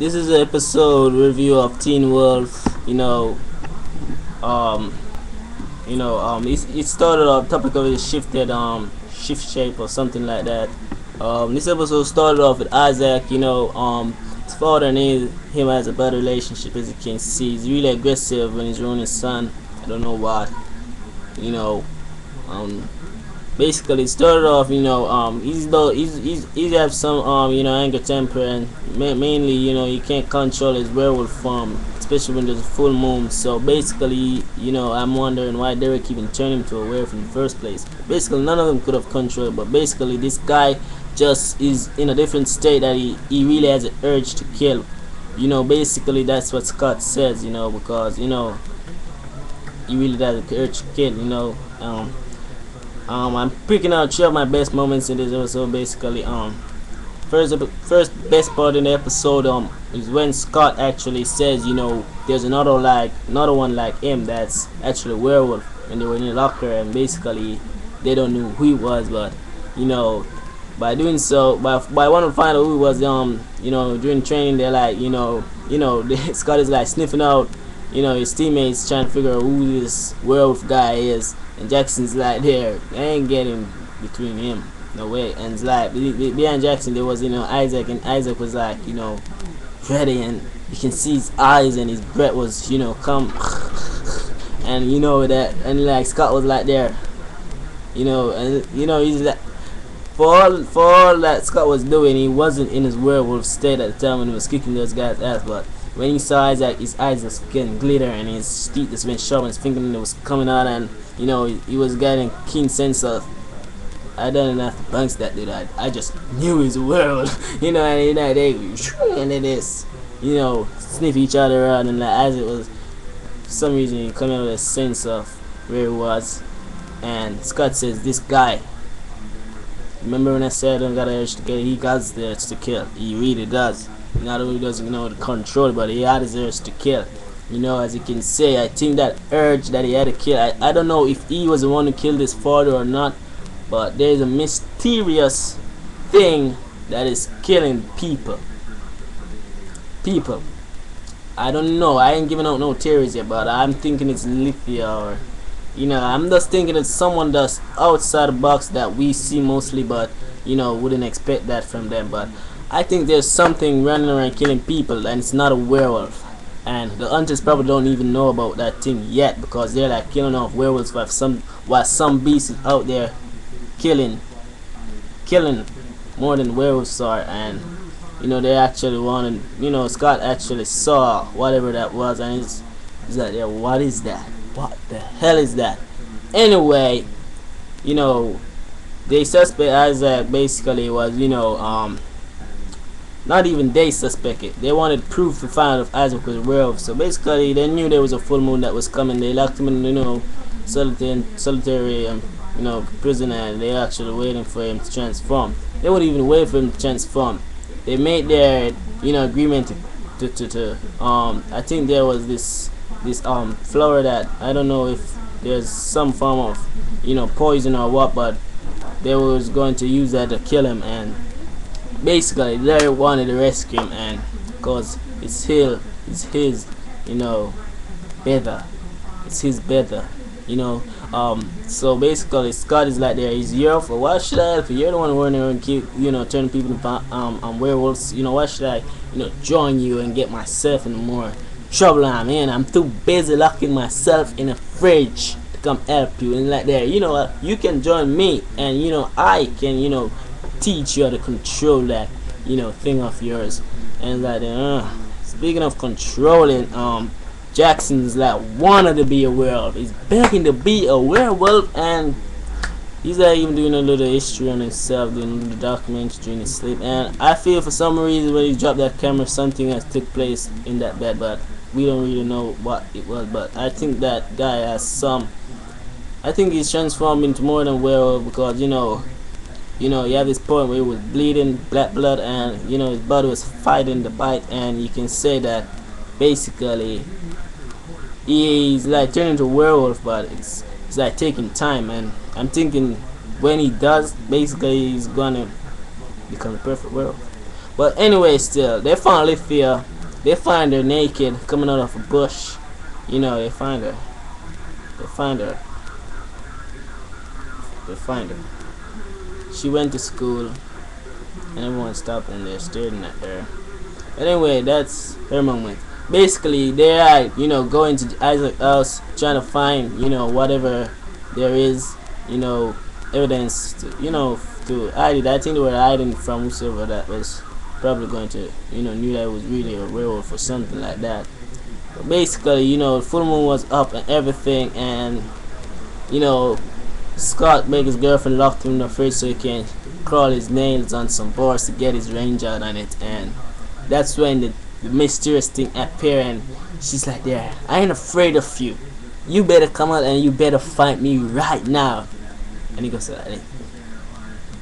This is an episode review of Teen Wolf. It started off topic of it shifted shift shape or something like that. This episode started off with Isaac. His father and him has a bad relationship, as you can see. He's really aggressive when he's around his son. I don't know what. Basically it started off, he's have some anger temper, and mainly he can't control his werewolf form, especially when there's a full moon. So basically, I'm wondering why Derek even turned him to a werewolf in the first place. Basically none of them could have controlled, but basically this guy just is in a different state that he really has an urge to kill. Basically that's what Scott says, because he really has an urge to kill. I'm picking out three of my best moments in this episode. Basically, first best part in the episode is when Scott actually says, there's another one like him that's actually a werewolf, and they were in the locker, and basically they don't know who he was, but by doing so, by wanting to find out who he was, during training, they're like, Scott is like sniffing out, his teammates trying to figure out who this werewolf guy is. And Jackson's like there, they ain't getting between him, no way. And it's like behind Jackson there was Isaac, and Isaac was like ready, and you can see his eyes and his breath was come, and that, and like Scott was like there, and he's like, for all that Scott was doing, he wasn't in his werewolf state at the time when he was kicking those guys' ass. But when he saw Isaac, his eyes was getting glitter, and his teeth just went sharp, and his fingernail was coming out, and he was getting keen sense of, I don't have to bounce that dude. I just knew his world, and they and it is, sniff each other around, and like Isaac was, for some reason, he coming out with a sense of where he was. And Scott says, this guy, remember when I said I don't got the urge to kill? He got the urge to kill. He really does. Not only doesn't know the control, but he had his urge to kill. As you can say, I think that urge that he had to kill, I don't know if he was the one who killed his father or not, but there's a mysterious thing that is killing people. I don't know, I ain't giving out no theories yet, but I'm thinking it's Lithia, or I'm just thinking it's someone that's outside the box that we see mostly, but wouldn't expect that from them. But I think there's something running around killing people, and it's not a werewolf. And the hunters probably don't even know about that thing yet, because they're like killing off werewolves while some beasts is out there killing more than werewolves are. And they actually wanted, Scott actually saw whatever that was, and he's like, yeah, what is that? What the hell is that? Anyway, they suspect Isaac basically was, not even they suspect it. They wanted proof to find out if Isaac was a werewolf. So basically, they knew there was a full moon that was coming. They locked him in, solitary, prison, and they actually waiting for him to transform. They wouldn't even wait for him to transform. They made their, agreement to I think there was this flower that, I don't know if there's some form of, poison or what, but they was going to use that to kill him. And basically they wanted to rescue him, and because it's his better, it's his better, so basically Scott is like there, he's here for, why should I help you? You're the one running around and keep turning people into werewolves. Why should I join you and get myself in more trouble I'm in? I'm too busy locking myself in a fridge to come help you. And like there, you can join me, and I can teach you how to control that thing of yours. And like speaking of controlling, Jackson's like wanted to be a werewolf. He's begging to be a werewolf, and he's like even doing a little history on himself, doing the documentary during his sleep. And I feel for some reason when he dropped that camera, something has took place in that bed, but we don't really know what it was. But I think that guy has I think he's transformed into more than werewolf, because you have this point where he was bleeding black blood, and his body was fighting the bite, and you can say that basically he's like turning into a werewolf, but it's like taking time. And I'm thinking when he does, basically he's gonna become a perfect werewolf. But anyway, still, they finally feel, they find her naked coming out of a bush. You know, they find her. They find her. They find her. She went to school, and everyone stopped and they're staring at her. Anyway, that's her moment. Basically, they are, you know, going to Isaac's house, trying to find, you know, whatever there is, you know, evidence to, you know, to hide it. I think they were hiding from whoever that was probably going to, you know, knew that it was really a werewolf or something like that. But basically, you know, the full moon was up and everything, and you know, Scott made his girlfriend locked him in the fridge so he can crawl his nails on some bars to get his range out on it, and that's when the mysterious thing appeared, and she's like, "There, I ain't afraid of you. You better come out and you better fight me right now." And he goes like that,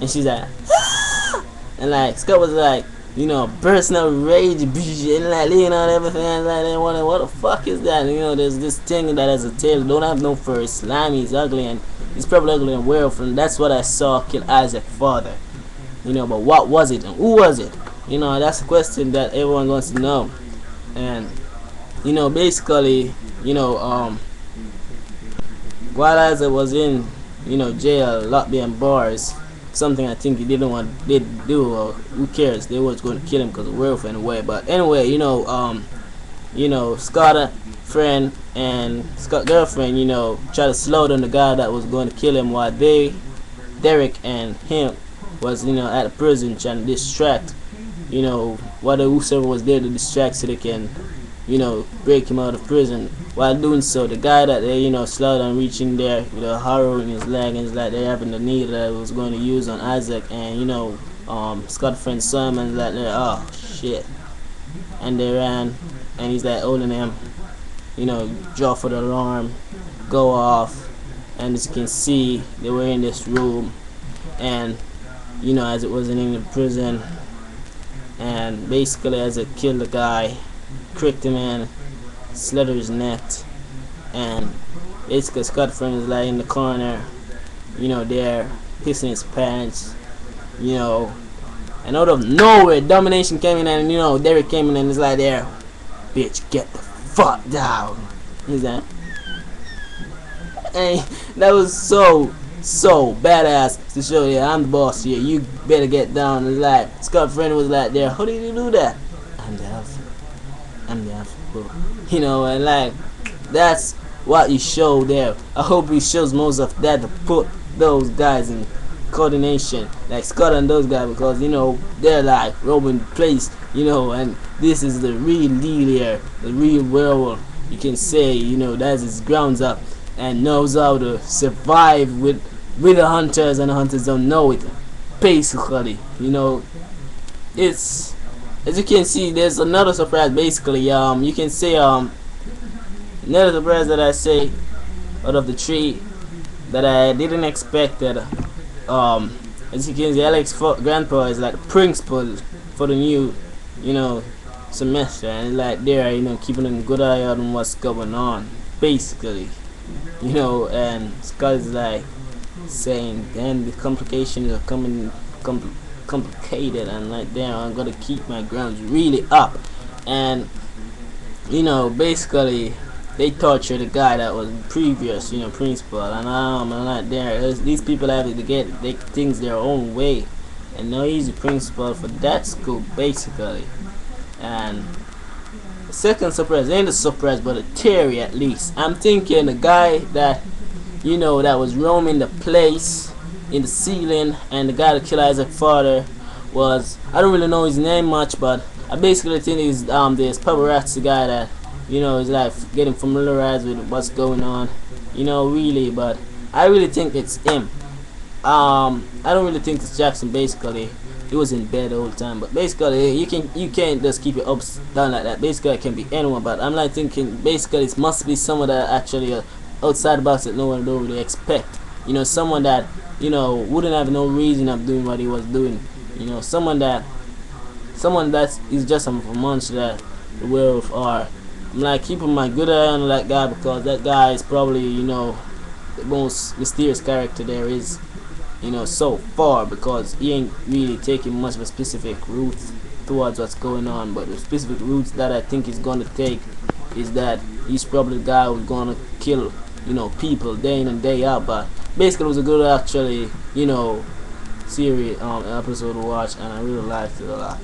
and she's like, "Ah!" And like Scott was like, you know, bursting out rage, and like laying on everything, and like, they wonder what the fuck is that? And, you know, there's this thing that has a tail, don't have no fur, it's slimy, it's ugly, and it's probably ugly and werewolf, and that's what I saw kill Isaac's father. You know, but what was it and who was it? You know, that's the question that everyone wants to know. And you know, basically, you know, while Isaac was in, you know, jail, locked behind bars, something I think he didn't want did do, or who cares, they was going to kill him because of werewolf anyway. But anyway, you know, Scott friend and Scott girlfriend, you know, try to slow down the guy that was going to kill him, while Derek and him was, you know, at the prison trying to distract, you know, whoever was there to distract so they can, you know, break him out of prison. While doing so, the guy that they, you know, slowed down reaching there with a harrow in his leg, and it's like they having the needle that was going to use on Isaac, and you know, Scott's friend Simon's like, oh shit, and they ran, and he's like holding him, you know, draw for the alarm, go off, and as you can see, they were in this room, and you know, as it wasn't in the prison, and basically as it killed the guy, cricked him and slithered his neck, and basically Scott's friend is like in the corner, you know, there pissing his pants, you know, and out of nowhere Domination came in, and you know, Derek came in and is like, there, bitch, get the fuck down. He's like, and that was so badass to show you, I'm the boss here, you better get down. And like Scott's friend was like, there, how did you do that? I'm the alpha, you know, and like that's what you show there. I hope he shows most of that to put those guys in coordination, like Scott and those guys, because you know, they're like robbing place, you know, and this is the real deal here, the real werewolf, you can say, you know, that's his grounds up and knows how to survive with the hunters, and the hunters don't know it, basically. You know, it's, as you can see, there's another surprise. Basically, you can say another surprise that I say out of the tree that I didn't expect, that as you can see, Alex's grandpa is like the principal for the new, you know, semester, and like there, you know, keeping a good eye on what's going on, basically, you know. And Scott is like saying, then the complications are coming complicated, and like there, I'm gonna keep my grounds really up. And you know, basically they torture the guy that was previous, you know, principal, and I'm not there. These people have to get things their own way, and now he's the principal for that school, basically. And the second surprise ain't a surprise, but a theory at least. I'm thinking the guy that, you know, that was roaming the place in the ceiling, and the guy that killed Isaac's father was, I don't really know his name much, but I basically think he's this paparazzi guy that, you know, is like getting familiarized with what's going on, you know, really. But I really think it's him. I don't really think it's Jackson. Basically, he was in bed the whole time, but basically you can't just keep your ups down like that. Basically, it can be anyone, but I'm like thinking basically it must be someone that actually outside the box that no one don't really expect. You know, someone that, you know, wouldn't have no reason of doing what he was doing. You know, someone that is just a monster that the werewolf are. I'm like keeping my good eye on that guy, because that guy is probably, you know, the most mysterious character there is, you know, so far, because he ain't really taking much of a specific route, towards what's going on. But the specific routes that I think he's gonna take is that he's probably the guy who's gonna kill, people day in and day out. But basically, it was a good, actually, series episode to watch, and I really liked it a lot.